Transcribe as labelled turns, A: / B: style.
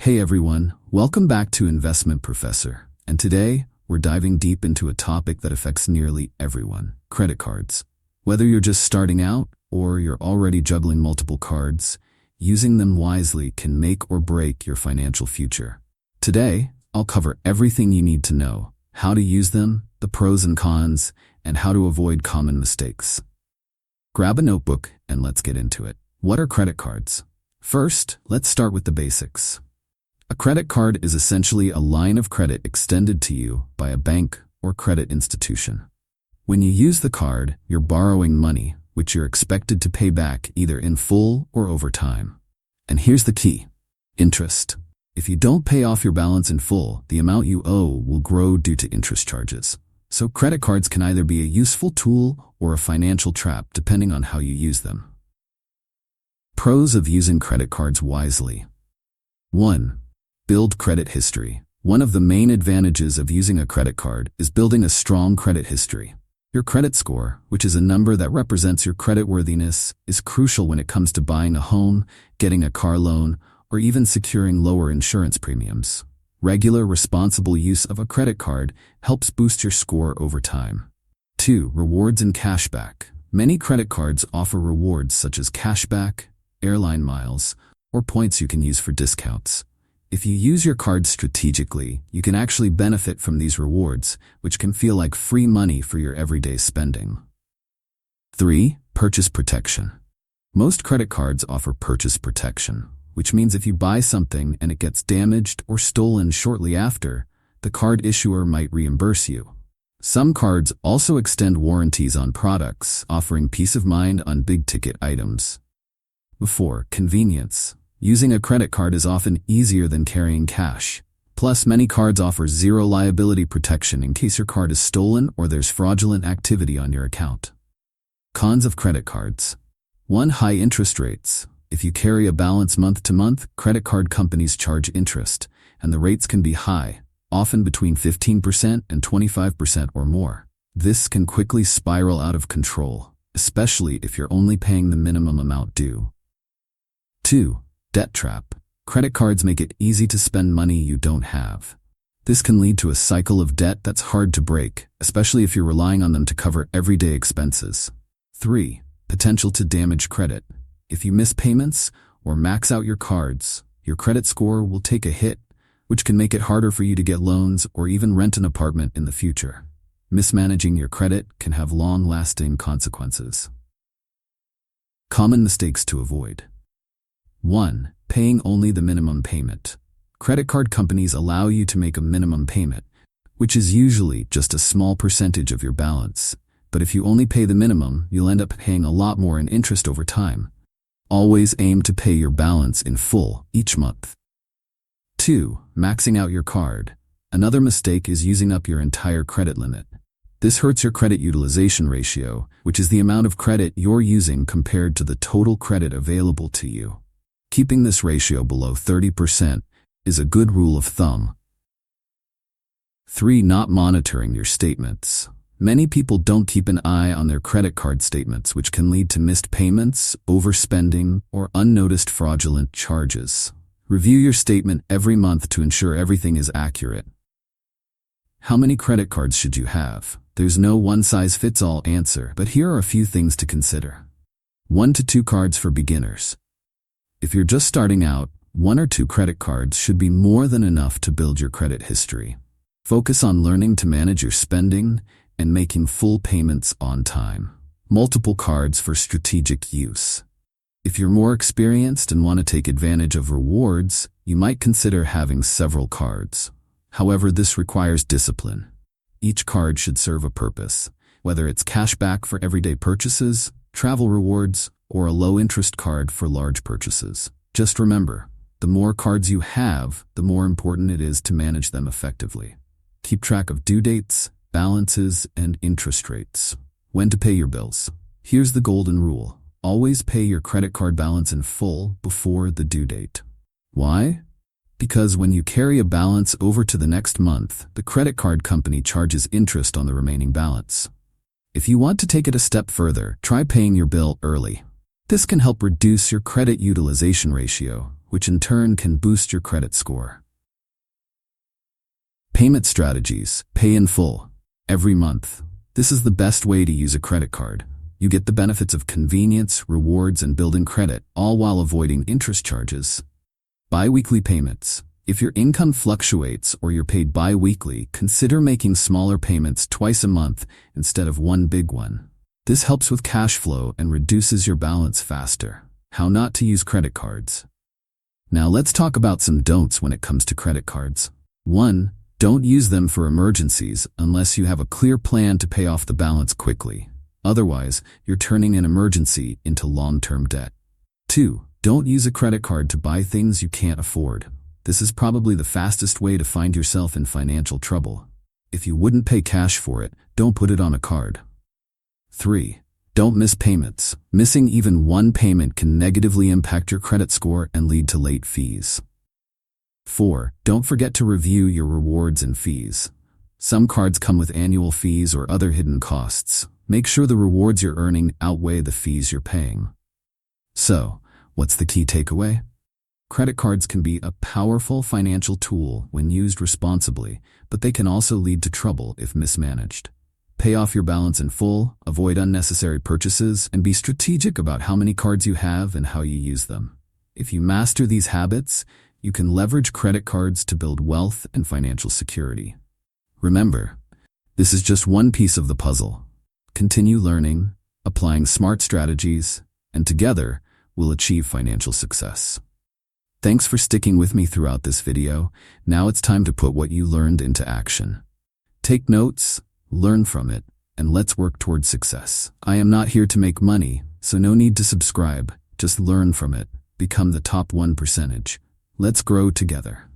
A: Hey everyone, welcome back to Investment Professor. And today, we're diving deep into a topic that affects nearly everyone, credit cards. Whether you're just starting out or you're already juggling multiple cards, using them wisely can make or break your financial future. Today, I'll cover everything you need to know, how to use them, the pros and cons, and how to avoid common mistakes. Grab a notebook and let's get into it. What are credit cards? First, let's start with the basics. A credit card is essentially a line of credit extended to you by a bank or credit institution. When you use the card, you're borrowing money, which you're expected to pay back either in full or over time. And here's the key: interest. If you don't pay off your balance in full, the amount you owe will grow due to interest charges. So credit cards can either be a useful tool or a financial trap, depending on how you use them. Pros of using credit cards wisely. 1. Build credit history. One of the main advantages of using a credit card is building a strong credit history. Your credit score, which is a number that represents your creditworthiness, is crucial when it comes to buying a home, getting a car loan, or even securing lower insurance premiums. Regular, responsible use of a credit card helps boost your score over time. 2. Rewards and cashback. Many credit cards offer rewards such as cashback, airline miles, or points you can use for discounts. If you use your card strategically, you can actually benefit from these rewards, which can feel like free money for your everyday spending. 3. Purchase protection. Most credit cards offer purchase protection, which means if you buy something and it gets damaged or stolen shortly after, the card issuer might reimburse you. Some cards also extend warranties on products, offering peace of mind on big-ticket items. 4. Convenience. Using a credit card is often easier than carrying cash. Plus, many cards offer zero liability protection in case your card is stolen or there's fraudulent activity on your account. Cons of credit cards. 1. High interest rates. If you carry a balance month to month, credit card companies charge interest, and the rates can be high, often between 15% and 25% or more. This can quickly spiral out of control, especially if you're only paying the minimum amount due. 2. Debt trap. Credit cards make it easy to spend money you don't have. This can lead to a cycle of debt that's hard to break, especially if you're relying on them to cover everyday expenses. 3. Potential to damage credit. If you miss payments or max out your cards, your credit score will take a hit, which can make it harder for you to get loans or even rent an apartment in the future. Mismanaging your credit can have long-lasting consequences. Common mistakes to avoid. 1. Paying only the minimum payment. Credit card companies allow you to make a minimum payment, which is usually just a small percentage of your balance. But if you only pay the minimum, you'll end up paying a lot more in interest over time. Always aim to pay your balance in full each month. 2. Maxing out your card. Another mistake is using up your entire credit limit. This hurts your credit utilization ratio, which is the amount of credit you're using compared to the total credit available to you. Keeping this ratio below 30% is a good rule of thumb. 3. Not monitoring your statements. Many people don't keep an eye on their credit card statements, which can lead to missed payments, overspending, or unnoticed fraudulent charges. Review your statement every month to ensure everything is accurate. How many credit cards should you have? There's no one-size-fits-all answer, but here are a few things to consider. 1 to 2 cards for beginners. If you're just starting out, 1 or 2 credit cards should be more than enough to build your credit history. Focus on learning to manage your spending and making full payments on time. Multiple cards for strategic use. If you're more experienced and want to take advantage of rewards, you might consider having several cards. However, this requires discipline. Each card should serve a purpose, whether it's cashback for everyday purchases, travel rewards, or a low-interest card for large purchases. Just remember, the more cards you have, the more important it is to manage them effectively. Keep track of due dates, balances, and interest rates. When to pay your bills. Here's the golden rule: always pay your credit card balance in full before the due date. Why? Because when you carry a balance over to the next month, the credit card company charges interest on the remaining balance. If you want to take it a step further, try paying your bill early. This can help reduce your credit utilization ratio, which in turn can boost your credit score. Payment strategies. Pay in full. Every month. This is the best way to use a credit card. You get the benefits of convenience, rewards, and building credit, all while avoiding interest charges. Bi-weekly payments. If your income fluctuates or you're paid bi-weekly, consider making smaller payments twice a month instead of one big one. This helps with cash flow and reduces your balance faster. How not to use credit cards. Now let's talk about some don'ts when it comes to credit cards. 1. Don't use them for emergencies unless you have a clear plan to pay off the balance quickly. Otherwise, you're turning an emergency into long-term debt. 2. Don't use a credit card to buy things you can't afford. This is probably the fastest way to find yourself in financial trouble. If you wouldn't pay cash for it, don't put it on a card. 3. Don't miss payments. Missing even one payment can negatively impact your credit score and lead to late fees. 4. Don't forget to review your rewards and fees. Some cards come with annual fees or other hidden costs. Make sure the rewards you're earning outweigh the fees you're paying. So, what's the key takeaway? Credit cards can be a powerful financial tool when used responsibly, but they can also lead to trouble if mismanaged. Pay off your balance in full, avoid unnecessary purchases, and be strategic about how many cards you have and how you use them. If you master these habits, you can leverage credit cards to build wealth and financial security. Remember, this is just one piece of the puzzle. Continue learning, applying smart strategies, and together, we'll achieve financial success. Thanks for sticking with me throughout this video. Now it's time to put what you learned into action. Take notes, learn from it, and let's work towards success. I am not here to make money, so no need to subscribe. Just learn from it. Become the top 1%. Let's grow together.